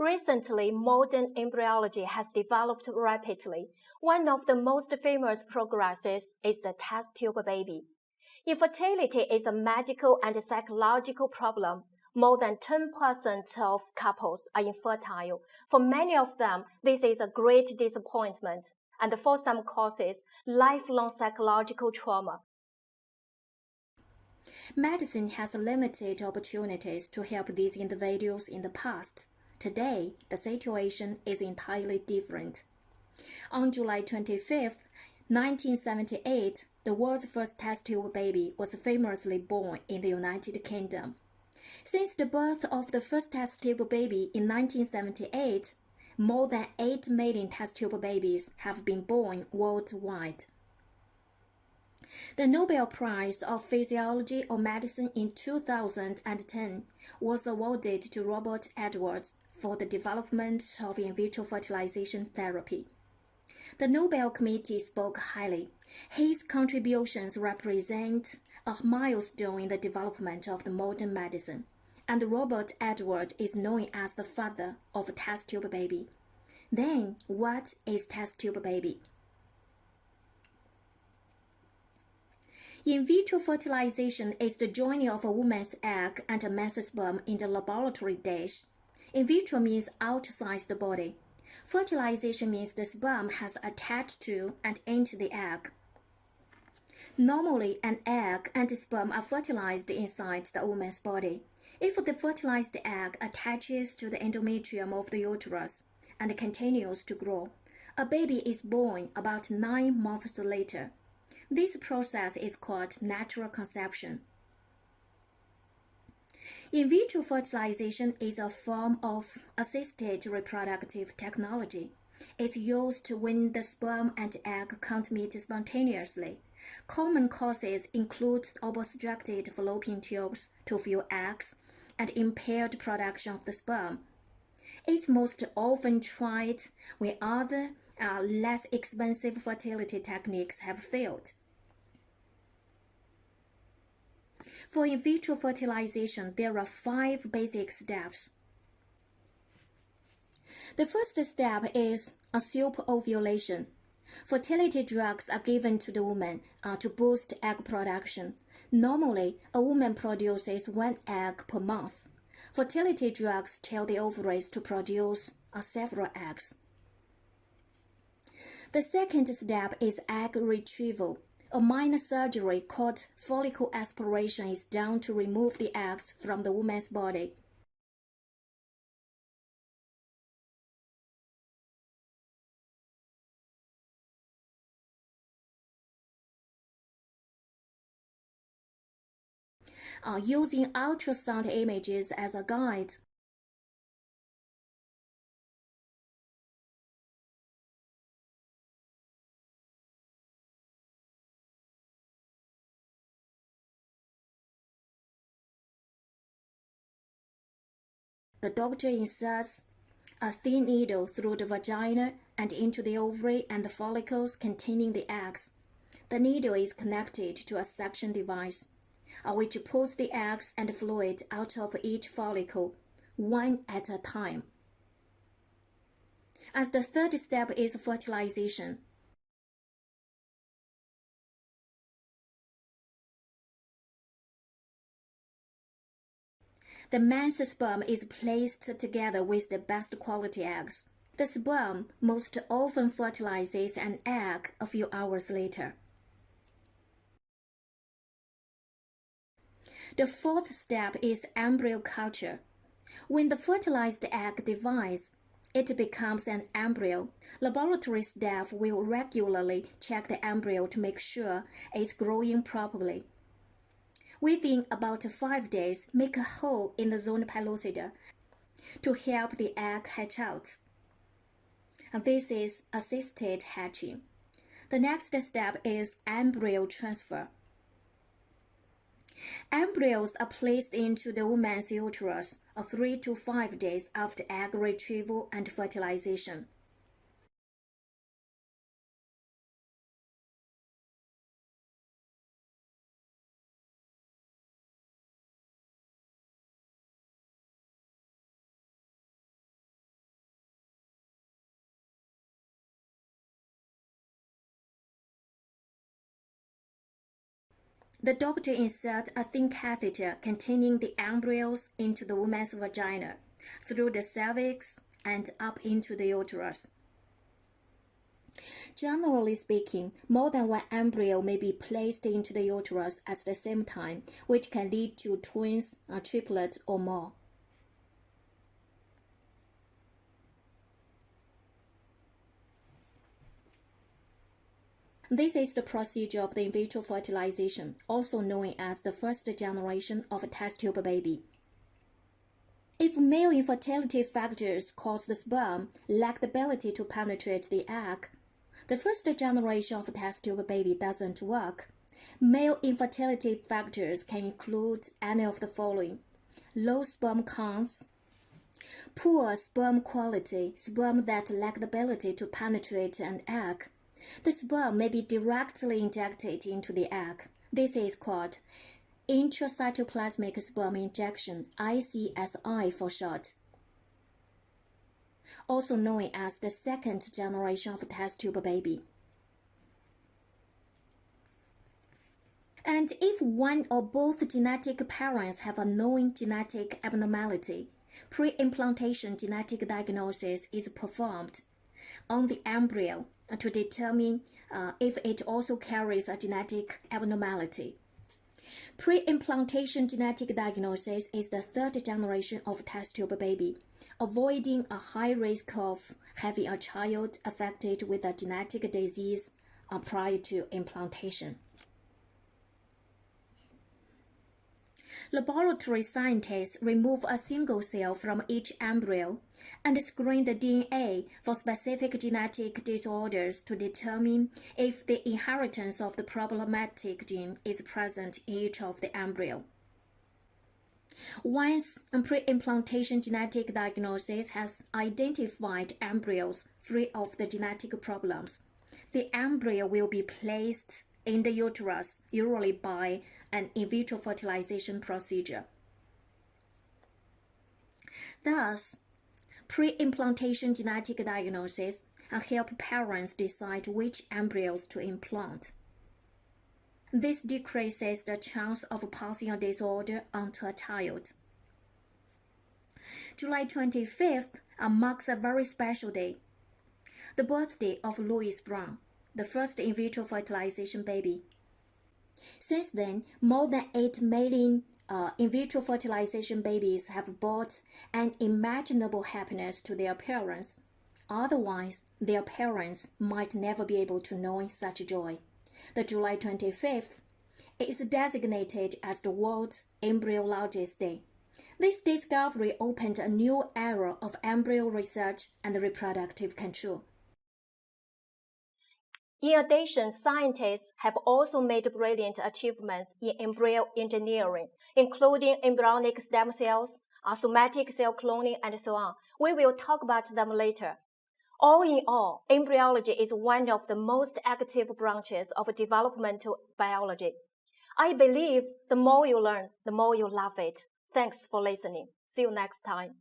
Recently, modern embryology has developed rapidly. One of the most famous progresses is the test tube baby. Infertility is a medical and psychological problem. More than 10% of couples are infertile. For many of them, this is a great disappointment, and for some causes, lifelong psychological trauma. Medicine has limited opportunities to help these individuals in the past. Today, the situation is entirely different. On July 25, 1978, the world's first test tube baby was famously born in the United Kingdom. Since the birth of the first test tube baby in 1978, more than 8 million test tube babies have been born worldwide. The Nobel Prize of Physiology or Medicine in 2010 was awarded to Robert Edwards for the development of in vitro fertilization therapy. The Nobel Committee spoke highly. His contributions represent a milestone in the development of the modern medicine, and Robert Edwards is known as the father of test tube baby. Then, what is test tube baby? In vitro fertilization is the joining of a woman's egg and a man's sperm in the laboratory dish. In vitro means outside the body. Fertilization means the sperm has attached to and into the egg. Normally, an egg and sperm are fertilized inside the woman's body. If the fertilized egg attaches to the endometrium of the uterus and continues to grow, a baby is born about 9 months later. This process is called natural conception. In vitro fertilization is a form of assisted reproductive technology. It's used when the sperm and egg can't meet spontaneously. Common causes include obstructed fallopian tubes to fill eggs and impaired production of the sperm. It's most often tried when other less expensive fertility techniques have failed. For in vitro fertilization, there are 5 basic steps. The first step is a ovulation. Fertility drugs are given to the woman to boost egg production. Normally, a woman produces 1 egg per month. Fertility drugs tell the ovaries to produce several eggs. The second step is egg retrieval. A minor surgery called follicle aspiration is done to remove the eggs from the woman's body. Using ultrasound images as a guide. The doctor inserts a thin needle through the vagina and into the ovary and the follicles containing the eggs. The needle is connected to a suction device, which pulls the eggs and fluid out of each follicle, one at a time. As the third step is fertilization. The man's sperm is placed together with the best quality eggs. The sperm most often fertilizes an egg a few hours later. The fourth step is embryo culture. When the fertilized egg divides, it becomes an embryo. Laboratory staff will regularly check the embryo to make sure it's growing properly. Within about 5 days, make a hole in the zona pellucida to help the egg hatch out. This is assisted hatching. The next step is embryo transfer. Embryos are placed into the woman's uterus 3 to 5 days after egg retrieval and fertilization. The doctor inserts a thin catheter containing the embryos into the woman's vagina, through the cervix and up into the uterus. Generally speaking, more than one embryo may be placed into the uterus at the same time, which can lead to twins, triplets, or more. This is the procedure of the in vitro fertilization, also known as the first generation of a test tube baby. If male infertility factors cause the sperm lack the ability to penetrate the egg, the first generation of a test tube baby doesn't work. Male infertility factors can include any of the following: low sperm counts, poor sperm quality, sperm that lack the ability to penetrate an egg. The sperm may be directly injected into the egg. This is called intracytoplasmic sperm injection, ICSI for short, also known as the second generation of test tube baby. And if one or both genetic parents have a known genetic abnormality, pre-implantation genetic diagnosis is performed on the embryo to determine if it also carries a genetic abnormality. Pre-implantation genetic diagnosis is the third generation of test tube baby, avoiding a high risk of having a child affected with a genetic disease prior to implantation. Laboratory scientists remove a single cell from each embryo and screen the DNA for specific genetic disorders to determine if the inheritance of the problematic gene is present in each of the embryo. Once a pre-implantation genetic diagnosis has identified embryos free of the genetic problems, the embryo will be placed in the uterus, usually by an in vitro fertilization procedure. Thus, pre-implantation genetic diagnosis help parents decide which embryos to implant. This decreases the chance of passing a disorder onto a child. July 25th marks a very special day, the birthday of Louis Brown, the first in vitro fertilization baby. Since then, more than 8 million in vitro fertilization babies have brought unimaginable happiness to their parents. Otherwise, their parents might never be able to know such joy. The July 25th is designated as the World Embryologist Day. This discovery opened a new era of embryo research and reproductive control. In addition, scientists have also made brilliant achievements in embryo engineering, including embryonic stem cells, somatic cell cloning, and so on. We will talk about them later. All in all, embryology is one of the most active branches of developmental biology. I believe the more you learn, the more you love it. Thanks for listening. See you next time.